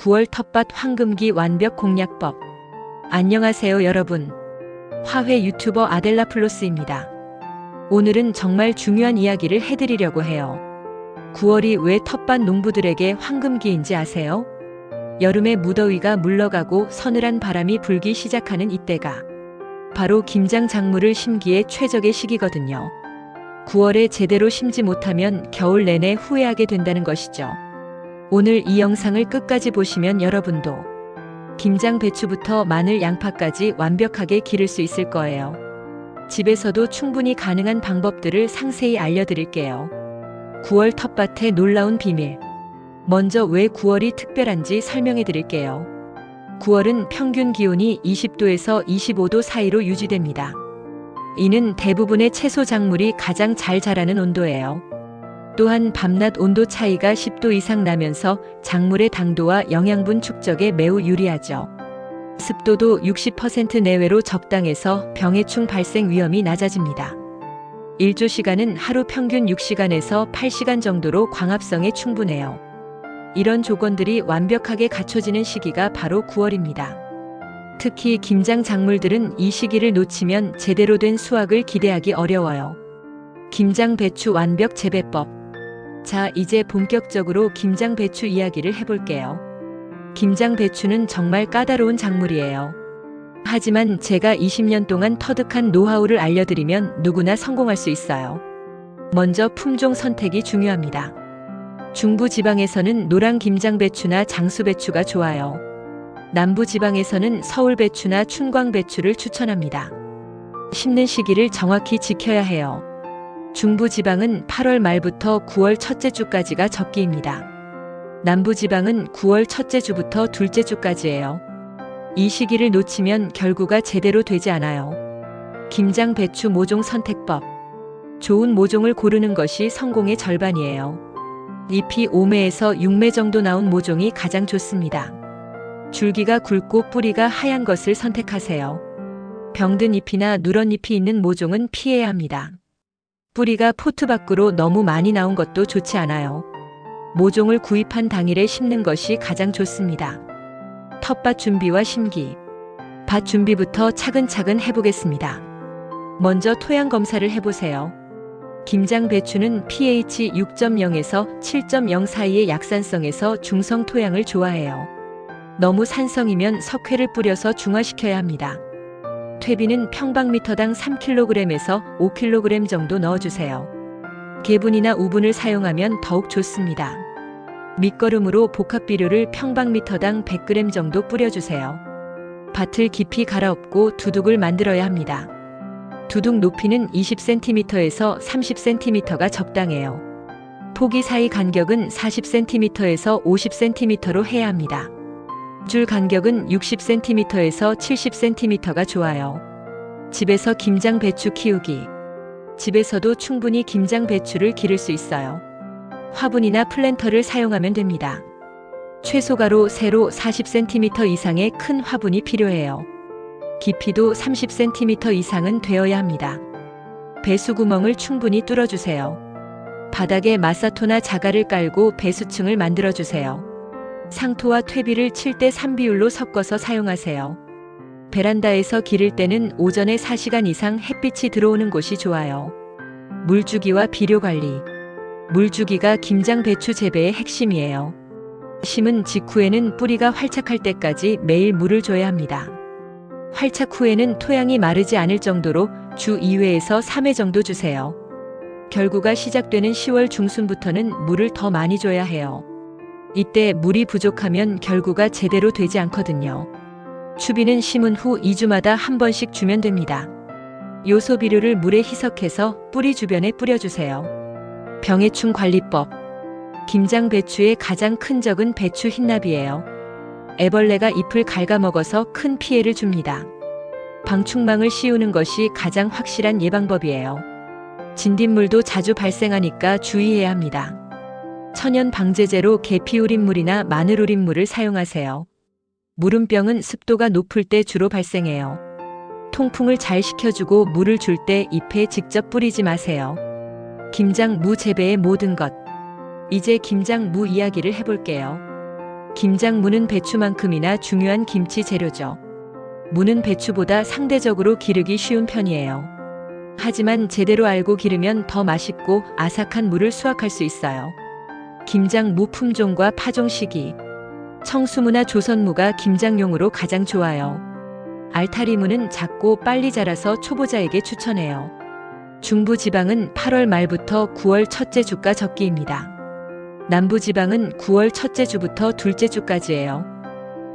9월 텃밭 황금기 완벽 공략법. 안녕하세요 여러분. 화훼 유튜버 아델라 플로스입니다. 오늘은 정말 중요한 이야기를 해드리려고 해요. 9월이 왜 텃밭 농부들에게 황금기인지 아세요? 여름의 무더위가 물러가고 서늘한 바람이 불기 시작하는 이때가 바로 김장 작물을 심기에 최적의 시기거든요. 9월에 제대로 심지 못하면 겨울 내내 후회하게 된다는 것이죠. 오늘 이 영상을 끝까지 보시면 여러분도 김장 배추부터 마늘 양파까지 완벽하게 기를 수 있을 거예요. 집에서도 충분히 가능한 방법들을 상세히 알려드릴게요. 9월 텃밭의 놀라운 비밀. 먼저 왜 9월이 특별한지 설명해 드릴게요. 9월은 평균 기온이 20도에서 25도 사이로 유지됩니다. 이는 대부분의 채소 작물이 가장 잘 자라는 온도예요. 또한 밤낮 온도 차이가 10도 이상 나면서 작물의 당도와 영양분 축적에 매우 유리하죠. 습도도 60% 내외로 적당해서 병해충 발생 위험이 낮아집니다. 일조 시간은 하루 평균 6시간에서 8시간 정도로 광합성에 충분해요. 이런 조건들이 완벽하게 갖춰지는 시기가 바로 9월입니다. 특히 김장 작물들은 이 시기를 놓치면 제대로 된 수확을 기대하기 어려워요. 김장 배추 완벽 재배법. 자, 이제 본격적으로 김장 배추 이야기를 해볼게요. 김장 배추는 정말 까다로운 작물이에요. 하지만 제가 20년 동안 터득한 노하우를 알려드리면 누구나 성공할 수 있어요. 먼저 품종 선택이 중요합니다. 중부 지방에서는 노랑 김장 배추나 장수 배추가 좋아요. 남부 지방에서는 서울 배추나 춘광 배추를 추천합니다. 심는 시기를 정확히 지켜야 해요. 중부 지방은 8월 말부터 9월 첫째 주까지가 적기입니다. 남부 지방은 9월 첫째 주부터 둘째 주까지예요. 이 시기를 놓치면 결구가 제대로 되지 않아요. 김장 배추 모종 선택법. 좋은 모종을 고르는 것이 성공의 절반이에요. 잎이 5매에서 6매 정도 나온 모종이 가장 좋습니다. 줄기가 굵고 뿌리가 하얀 것을 선택하세요. 병든 잎이나 누런 잎이 있는 모종은 피해야 합니다. 뿌리가 포트 밖으로 너무 많이 나온 것도 좋지 않아요. 모종을 구입한 당일에 심는 것이 가장 좋습니다. 텃밭 준비와 심기. 밭 준비부터 차근차근 해보겠습니다. 먼저 토양 검사를 해보세요. 김장 배추는 pH 6.0에서 7.0 사이의 약산성에서 중성 토양을 좋아해요. 너무 산성이면 석회를 뿌려서 중화시켜야 합니다. 퇴비는 평방미터당 3kg에서 5kg 정도 넣어주세요. 개분이나 우분을 사용하면 더욱 좋습니다. 밑거름으로 복합비료를 평방미터당 100g 정도 뿌려주세요. 밭을 깊이 갈아엎고 두둑을 만들어야 합니다. 두둑 높이는 20cm에서 30cm가 적당해요. 포기 사이 간격은 40cm에서 50cm로 해야 합니다. 줄 간격은 60cm에서 70cm가 좋아요. 집에서 김장 배추 키우기. 집에서도 충분히 김장 배추를 기를 수 있어요. 화분이나 플랜터를 사용하면 됩니다. 최소가로 세로 40cm 이상의 큰 화분이 필요해요. 깊이도 30cm 이상은 되어야 합니다. 배수구멍을 충분히 뚫어주세요. 바닥에 마사토나 자갈을 깔고 배수층을 만들어주세요. 상토와 퇴비를 7대3 비율로 섞어서 사용하세요. 베란다에서 기를 때는 오전에 4시간 이상 햇빛이 들어오는 곳이 좋아요. 물주기와 비료 관리. 물주기가 김장 배추 재배의 핵심이에요. 심은 직후에는 뿌리가 활착할 때까지 매일 물을 줘야 합니다. 활착 후에는 토양이 마르지 않을 정도로 주 2회에서 3회 정도 주세요. 결구가 시작되는 10월 중순부터는 물을 더 많이 줘야 해요. 이때 물이 부족하면 결구가 제대로 되지 않거든요. 추비는 심은 후 2주마다 한 번씩 주면 됩니다. 요소 비료를 물에 희석해서 뿌리 주변에 뿌려주세요. 병해충 관리법. 김장 배추의 가장 큰 적은 배추 흰나비예요. 애벌레가 잎을 갉아먹어서 큰 피해를 줍니다. 방충망을 씌우는 것이 가장 확실한 예방법이에요. 진딧물도 자주 발생하니까 주의해야 합니다. 천연 방제제로 계피 우린물이나 마늘 우린물을 사용하세요. 무름병은 습도가 높을 때 주로 발생해요. 통풍을 잘 시켜주고 물을 줄 때 잎에 직접 뿌리지 마세요. 김장 무 재배의 모든 것. 이제 김장 무 이야기를 해볼게요. 김장 무는 배추만큼이나 중요한 김치 재료죠. 무는 배추보다 상대적으로 기르기 쉬운 편이에요. 하지만 제대로 알고 기르면 더 맛있고 아삭한 무를 수확할 수 있어요. 김장 무 품종과 파종 시기. 청수무나 조선무가 김장용으로 가장 좋아요. 알타리무는 작고 빨리 자라서 초보자에게 추천해요. 중부지방은 8월 말부터 9월 첫째 주가 적기입니다. 남부지방은 9월 첫째 주부터 둘째 주까지예요.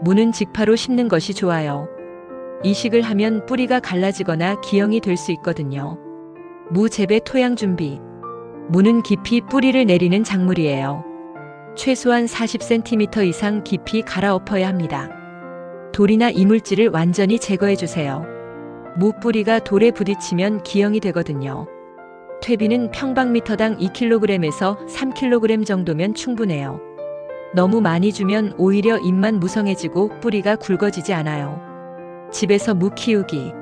무는 직파로 심는 것이 좋아요. 이식을 하면 뿌리가 갈라지거나 기형이 될 수 있거든요. 무 재배 토양 준비. 무는 깊이 뿌리를 내리는 작물이에요. 최소한 40cm 이상 깊이 갈아 엎어야 합니다. 돌이나 이물질을 완전히 제거해 주세요. 무 뿌리가 돌에 부딪히면 기형이 되거든요. 퇴비는 평방미터당 2kg에서 3kg 정도면 충분해요. 너무 많이 주면 오히려 잎만 무성해지고 뿌리가 굵어지지 않아요. 집에서 무 키우기.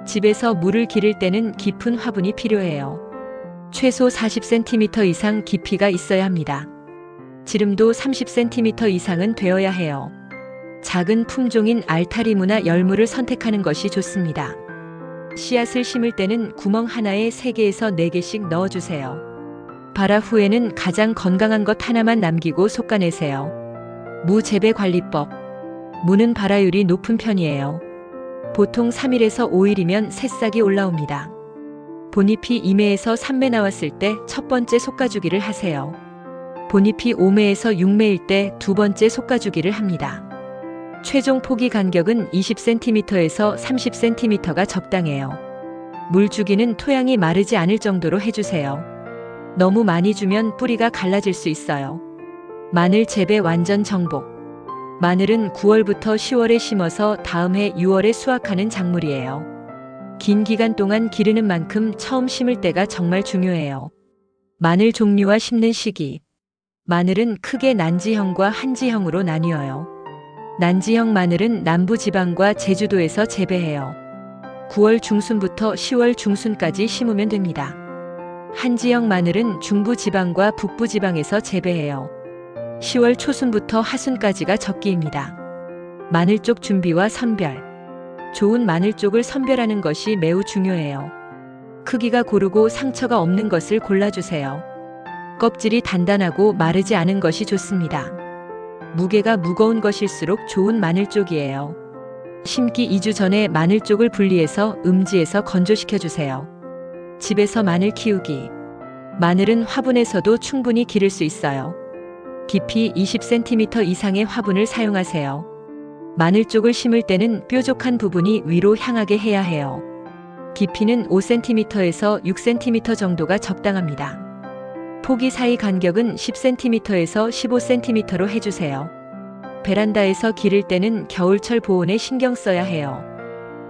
집에서 무를 기를 때는 깊은 화분이 필요해요. 최소 40cm 이상 깊이가 있어야 합니다. 지름도 30cm 이상은 되어야 해요. 작은 품종인 알타리무나 열무를 선택하는 것이 좋습니다. 씨앗을 심을 때는 구멍 하나에 3개에서 4개씩 넣어주세요. 발화 후에는 가장 건강한 것 하나만 남기고 솎아내세요. 무 재배 관리법. 무는 발화율이 높은 편이에요. 보통 3일에서 5일이면 새싹이 올라옵니다. 본잎이 2매에서 3매 나왔을 때 첫 번째 솎아주기를 하세요. 본잎이 5매에서 6매일 때 두 번째 솎아주기를 합니다. 최종 포기 간격은 20cm에서 30cm가 적당해요. 물 주기는 토양이 마르지 않을 정도로 해주세요. 너무 많이 주면 뿌리가 갈라질 수 있어요. 마늘 재배 완전 정복. 마늘은 9월부터 10월에 심어서 다음 해 6월에 수확하는 작물이에요. 긴 기간 동안 기르는 만큼 처음 심을 때가 정말 중요해요. 마늘 종류와 심는 시기. 마늘은 크게 난지형과 한지형으로 나뉘어요. 난지형 마늘은 남부지방과 제주도에서 재배해요. 9월 중순부터 10월 중순까지 심으면 됩니다. 한지형 마늘은 중부지방과 북부지방에서 재배해요. 10월 초순부터 하순까지가 적기입니다. 마늘 쪽 준비와 선별. 좋은 마늘 쪽을 선별하는 것이 매우 중요해요. 크기가 고르고 상처가 없는 것을 골라주세요. 껍질이 단단하고 마르지 않은 것이 좋습니다. 무게가 무거운 것일수록 좋은 마늘 쪽이에요. 심기 2주 전에 마늘 쪽을 분리해서 음지에서 건조시켜 주세요. 집에서 마늘 키우기. 마늘은 화분에서도 충분히 기를 수 있어요. 깊이 20cm 이상의 화분을 사용하세요. 마늘 쪽을 심을 때는 뾰족한 부분이 위로 향하게 해야 해요. 깊이는 5cm에서 6cm 정도가 적당합니다. 포기 사이 간격은 10cm에서 15cm로 해주세요. 베란다에서 기를 때는 겨울철 보온에 신경 써야 해요.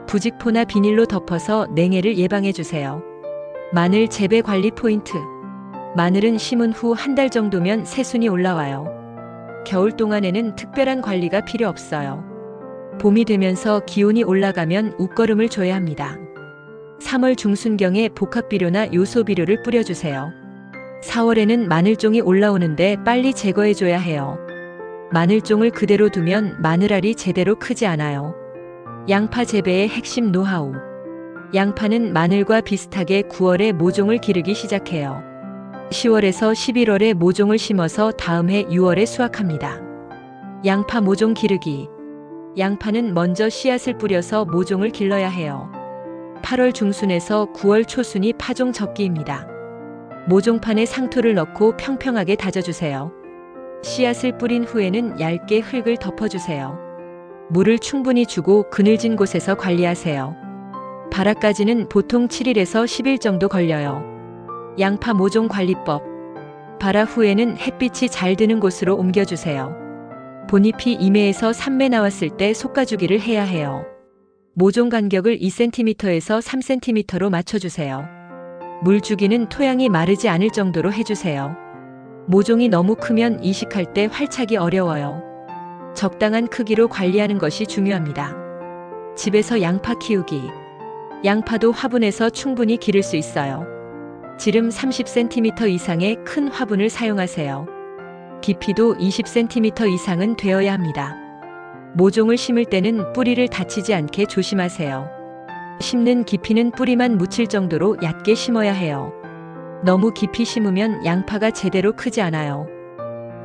부직포나 비닐로 덮어서 냉해를 예방해주세요. 마늘 재배 관리 포인트. 마늘은 심은 후 한 달 정도면 새순이 올라와요. 겨울 동안에는 특별한 관리가 필요 없어요. 봄이 되면서 기온이 올라가면 웃거름을 줘야 합니다. 3월 중순경에 복합비료나 요소비료를 뿌려주세요. 4월에는 마늘종이 올라오는데 빨리 제거해줘야 해요. 마늘종을 그대로 두면 마늘알이 제대로 크지 않아요. 양파 재배의 핵심 노하우. 양파는 마늘과 비슷하게 9월에 모종을 기르기 시작해요. 10월에서 11월에 모종을 심어서 다음 해 6월에 수확합니다. 양파 모종 기르기. 양파는 먼저 씨앗을 뿌려서 모종을 길러야 해요. 8월 중순에서 9월 초순이 파종 적기입니다. 모종판에 상토를 넣고 평평하게 다져주세요. 씨앗을 뿌린 후에는 얇게 흙을 덮어주세요. 물을 충분히 주고 그늘진 곳에서 관리하세요. 발화까지는 보통 7일에서 10일 정도 걸려요. 양파 모종 관리법. 발화 후에는 햇빛이 잘 드는 곳으로 옮겨주세요. 본잎이 2매에서 3매 나왔을 때 솎아주기를 해야 해요. 모종 간격을 2cm에서 3cm로 맞춰주세요. 물 주기는 토양이 마르지 않을 정도로 해주세요. 모종이 너무 크면 이식할 때 활착이 어려워요. 적당한 크기로 관리하는 것이 중요합니다. 집에서 양파 키우기. 양파도 화분에서 충분히 기를 수 있어요. 지름 30cm 이상의 큰 화분을 사용하세요. 깊이도 20cm 이상은 되어야 합니다. 모종을 심을 때는 뿌리를 다치지 않게 조심하세요. 심는 깊이는 뿌리만 묻힐 정도로 얕게 심어야 해요. 너무 깊이 심으면 양파가 제대로 크지 않아요.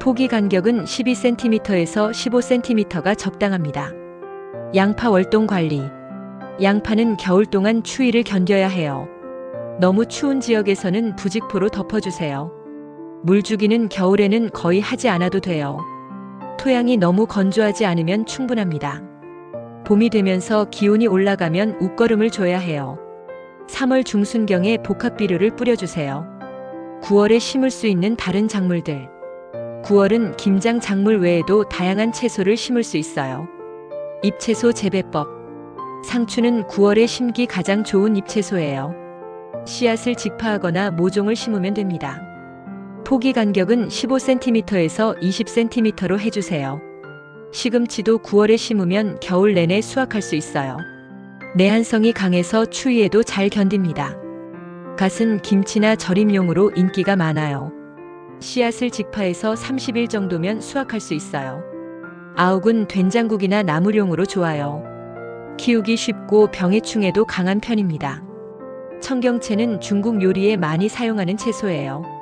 포기 간격은 12cm에서 15cm가 적당합니다. 양파 월동 관리. 양파는 겨울 동안 추위를 견뎌야 해요. 너무 추운 지역에서는 부직포로 덮어주세요. 물주기는 겨울에는 거의 하지 않아도 돼요. 토양이 너무 건조하지 않으면 충분합니다. 봄이 되면서 기온이 올라가면 웃거름을 줘야 해요. 3월 중순경에 복합비료를 뿌려주세요. 9월에 심을 수 있는 다른 작물들. 9월은 김장 작물 외에도 다양한 채소를 심을 수 있어요. 잎채소 재배법. 상추는 9월에 심기 가장 좋은 잎채소예요. 씨앗을 직파하거나 모종을 심으면 됩니다. 포기 간격은 15cm에서 20cm로 해주세요. 시금치도 9월에 심으면 겨울 내내 수확할 수 있어요. 내한성이 강해서 추위에도 잘 견딥니다. 갓은 김치나 절임용으로 인기가 많아요. 씨앗을 직파해서 30일 정도면 수확할 수 있어요. 아욱은 된장국이나 나물용으로 좋아요. 키우기 쉽고 병해충에도 강한 편입니다. 청경채는 중국 요리에 많이 사용하는 채소예요.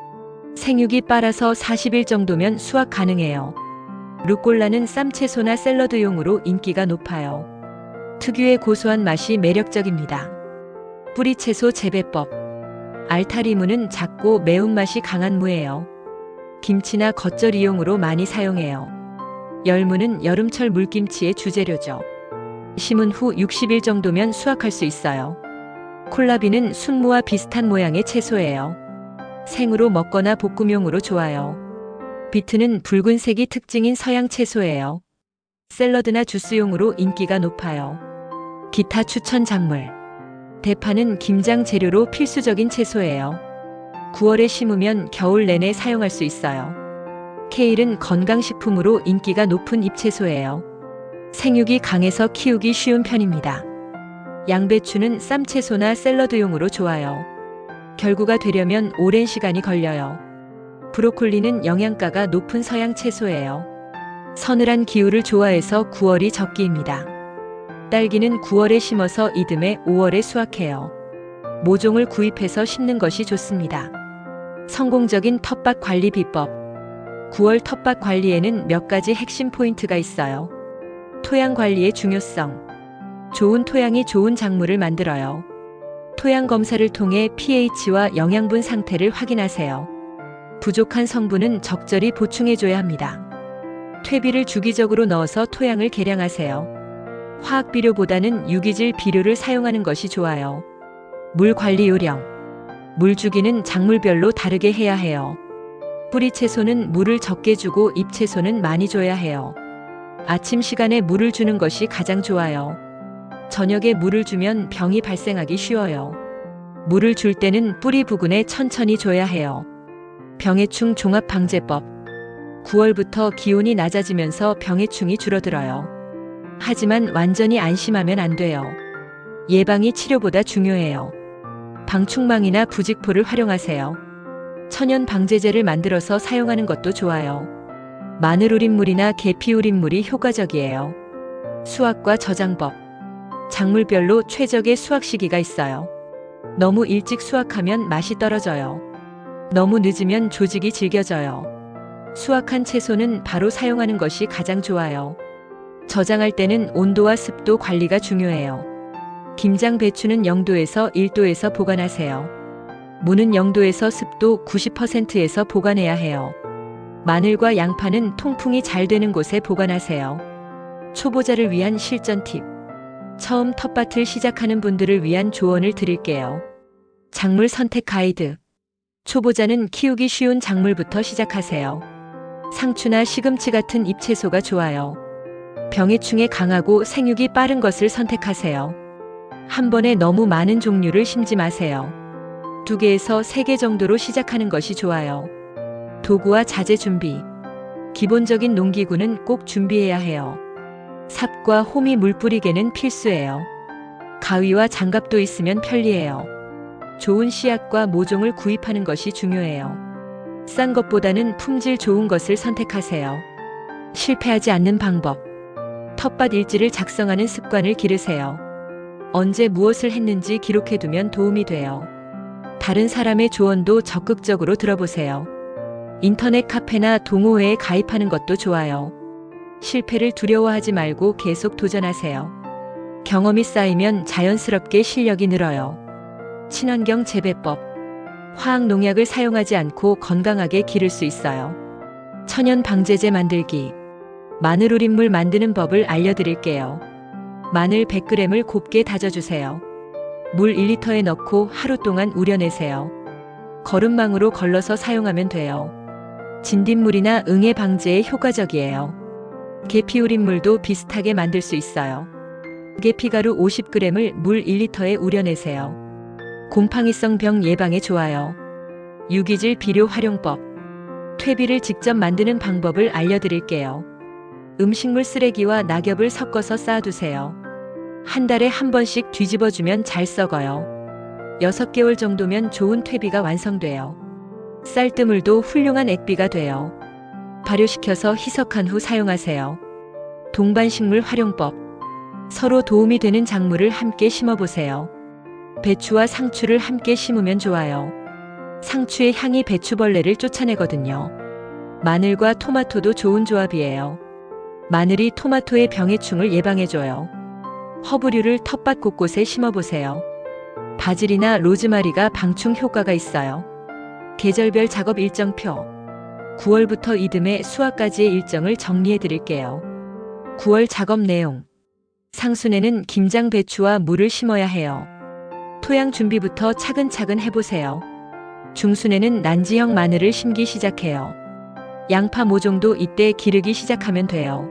생육이 빨아서 40일 정도면 수확 가능해요. 루꼴라는 쌈채소나 샐러드용으로 인기가 높아요. 특유의 고소한 맛이 매력적입니다. 뿌리채소 재배법. 알타리무는 작고 매운맛이 강한 무예요. 김치나 겉절이용으로 많이 사용해요. 열무는 여름철 물김치의 주재료죠. 심은 후 60일 정도면 수확할 수 있어요. 콜라비는 순무와 비슷한 모양의 채소예요. 생으로 먹거나 볶음용으로 좋아요. 비트는 붉은색이 특징인 서양 채소예요. 샐러드나 주스용으로 인기가 높아요. 기타 추천 작물. 대파는 김장 재료로 필수적인 채소예요. 9월에 심으면 겨울 내내 사용할 수 있어요. 케일은 건강식품으로 인기가 높은 잎채소예요. 생육이 강해서 키우기 쉬운 편입니다. 양배추는 쌈채소나 샐러드용으로 좋아요. 결구가 되려면 오랜 시간이 걸려요. 브로콜리는 영양가가 높은 서양 채소예요. 서늘한 기후를 좋아해서 9월이 적기입니다. 딸기는 9월에 심어서 이듬해 5월에 수확해요. 모종을 구입해서 심는 것이 좋습니다. 성공적인 텃밭 관리 비법. 9월 텃밭 관리에는 몇 가지 핵심 포인트가 있어요. 토양 관리의 중요성. 좋은 토양이 좋은 작물을 만들어요. 토양 검사를 통해 pH와 영양분 상태를 확인하세요. 부족한 성분은 적절히 보충해줘야 합니다. 퇴비를 주기적으로 넣어서 토양을 개량하세요. 화학 비료보다는 유기질 비료를 사용하는 것이 좋아요. 물 관리 요령. 물 주기는 작물별로 다르게 해야 해요. 뿌리 채소는 물을 적게 주고 잎 채소는 많이 줘야 해요. 아침 시간에 물을 주는 것이 가장 좋아요. 저녁에 물을 주면 병이 발생하기 쉬워요. 물을 줄 때는 뿌리 부근에 천천히 줘야 해요. 병해충 종합방제법. 9월부터 기온이 낮아지면서 병해충이 줄어들어요. 하지만 완전히 안심하면 안 돼요. 예방이 치료보다 중요해요. 방충망이나 부직포를 활용하세요. 천연 방제제를 만들어서 사용하는 것도 좋아요. 마늘 우린물이나 계피 우린물이 효과적이에요. 수확과 저장법. 작물별로 최적의 수확 시기가 있어요. 너무 일찍 수확하면 맛이 떨어져요. 너무 늦으면 조직이 질겨져요. 수확한 채소는 바로 사용하는 것이 가장 좋아요. 저장할 때는 온도와 습도 관리가 중요해요. 김장 배추는 0도에서 1도에서 보관하세요. 무는 0도에서 습도 90%에서 보관해야 해요. 마늘과 양파는 통풍이 잘 되는 곳에 보관하세요. 초보자를 위한 실전 팁. 처음 텃밭을 시작하는 분들을 위한 조언을 드릴게요. 작물 선택 가이드. 초보자는 키우기 쉬운 작물부터 시작하세요. 상추나 시금치 같은 잎채소가 좋아요. 병해충에 강하고 생육이 빠른 것을 선택하세요. 한 번에 너무 많은 종류를 심지 마세요. 2개에서 3개 정도로 시작하는 것이 좋아요. 도구와 자재 준비. 기본적인 농기구는 꼭 준비해야 해요. 삽과 호미 물뿌리개는 필수예요. 가위와 장갑도 있으면 편리해요. 좋은 씨앗과 모종을 구입하는 것이 중요해요. 싼 것보다는 품질 좋은 것을 선택하세요. 실패하지 않는 방법. 텃밭 일지를 작성하는 습관을 기르세요. 언제 무엇을 했는지 기록해두면 도움이 돼요. 다른 사람의 조언도 적극적으로 들어보세요. 인터넷 카페나 동호회에 가입하는 것도 좋아요. 실패를 두려워하지 말고 계속 도전하세요. 경험이 쌓이면 자연스럽게 실력이 늘어요. 친환경 재배법. 화학 농약을 사용하지 않고 건강하게 기를 수 있어요. 천연 방제제 만들기. 마늘 우린물 만드는 법을 알려드릴게요. 마늘 100g을 곱게 다져주세요. 물 1리터에 넣고 하루 동안 우려내세요. 거름망으로 걸러서 사용하면 돼요. 진딧물이나 응애 방제에 효과적이에요. 계피 우린물도 비슷하게 만들 수 있어요. 계피가루 50g을 물 1리터에 우려내세요. 곰팡이성 병 예방에 좋아요. 유기질 비료 활용법. 퇴비를 직접 만드는 방법을 알려드릴게요. 음식물 쓰레기와 낙엽을 섞어서 쌓아두세요. 한 달에 한 번씩 뒤집어주면 잘 썩어요. 6개월 정도면 좋은 퇴비가 완성돼요. 쌀뜨물도 훌륭한 액비가 돼요. 발효시켜서 희석한 후 사용하세요. 동반식물 활용법. 서로 도움이 되는 작물을 함께 심어보세요. 배추와 상추를 함께 심으면 좋아요. 상추의 향이 배추벌레를 쫓아내거든요. 마늘과 토마토도 좋은 조합이에요. 마늘이 토마토의 병해충을 예방해줘요. 허브류를 텃밭 곳곳에 심어보세요. 바질이나 로즈마리가 방충 효과가 있어요. 계절별 작업 일정표. 9월부터 이듬해 수확까지의 일정을 정리해 드릴게요. 9월 작업 내용. 상순에는 김장 배추와 무를 심어야 해요. 토양 준비부터 차근차근 해보세요. 중순에는 난지형 마늘을 심기 시작해요. 양파 모종도 이때 기르기 시작하면 돼요.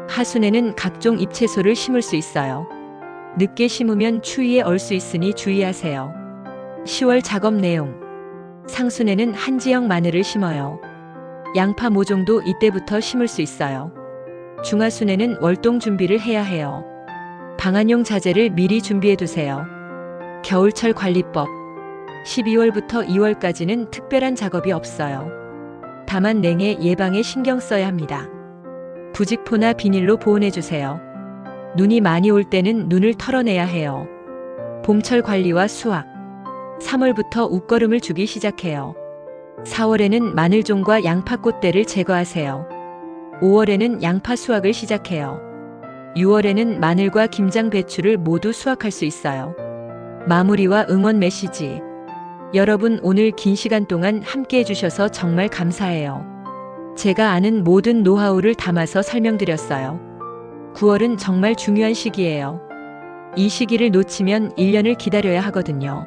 하순에는 각종 잎채소를 심을 수 있어요. 늦게 심으면 추위에 얼 수 있으니 주의하세요. 10월 작업 내용. 상순에는 한지형 마늘을 심어요. 양파 모종도 이때부터 심을 수 있어요. 중하순에는 월동 준비를 해야 해요. 방안용 자재를 미리 준비해 두세요. 겨울철 관리법. 12월부터 2월까지는 특별한 작업이 없어요. 다만 냉해 예방에 신경 써야 합니다. 부직포나 비닐로 보온해 주세요. 눈이 많이 올 때는 눈을 털어내야 해요. 봄철 관리와 수확. 3월부터 웃거름을 주기 시작해요. 4월에는 마늘종과 양파꽃대를 제거하세요. 5월에는 양파 수확을 시작해요. 6월에는 마늘과 김장 배추를 모두 수확할 수 있어요. 마무리와 응원 메시지. 여러분 오늘 긴 시간 동안 함께 해주셔서 정말 감사해요. 제가 아는 모든 노하우를 담아서 설명드렸어요. 9월은 정말 중요한 시기예요. 이 시기를 놓치면 1년을 기다려야 하거든요.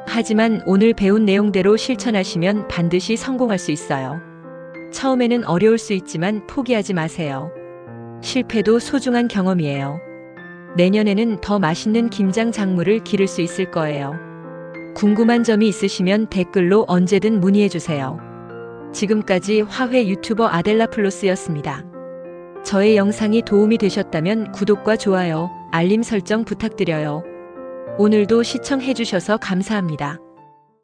하지만 오늘 배운 내용대로 실천하시면 반드시 성공할 수 있어요. 처음에는 어려울 수 있지만 포기하지 마세요. 실패도 소중한 경험이에요. 내년에는 더 맛있는 김장 작물을 기를 수 있을 거예요. 궁금한 점이 있으시면 댓글로 언제든 문의해주세요. 지금까지 화훼 유튜버 아델라플로스였습니다. 저의 영상이 도움이 되셨다면 구독과 좋아요, 알림 설정 부탁드려요. 오늘도 시청해주셔서 감사합니다.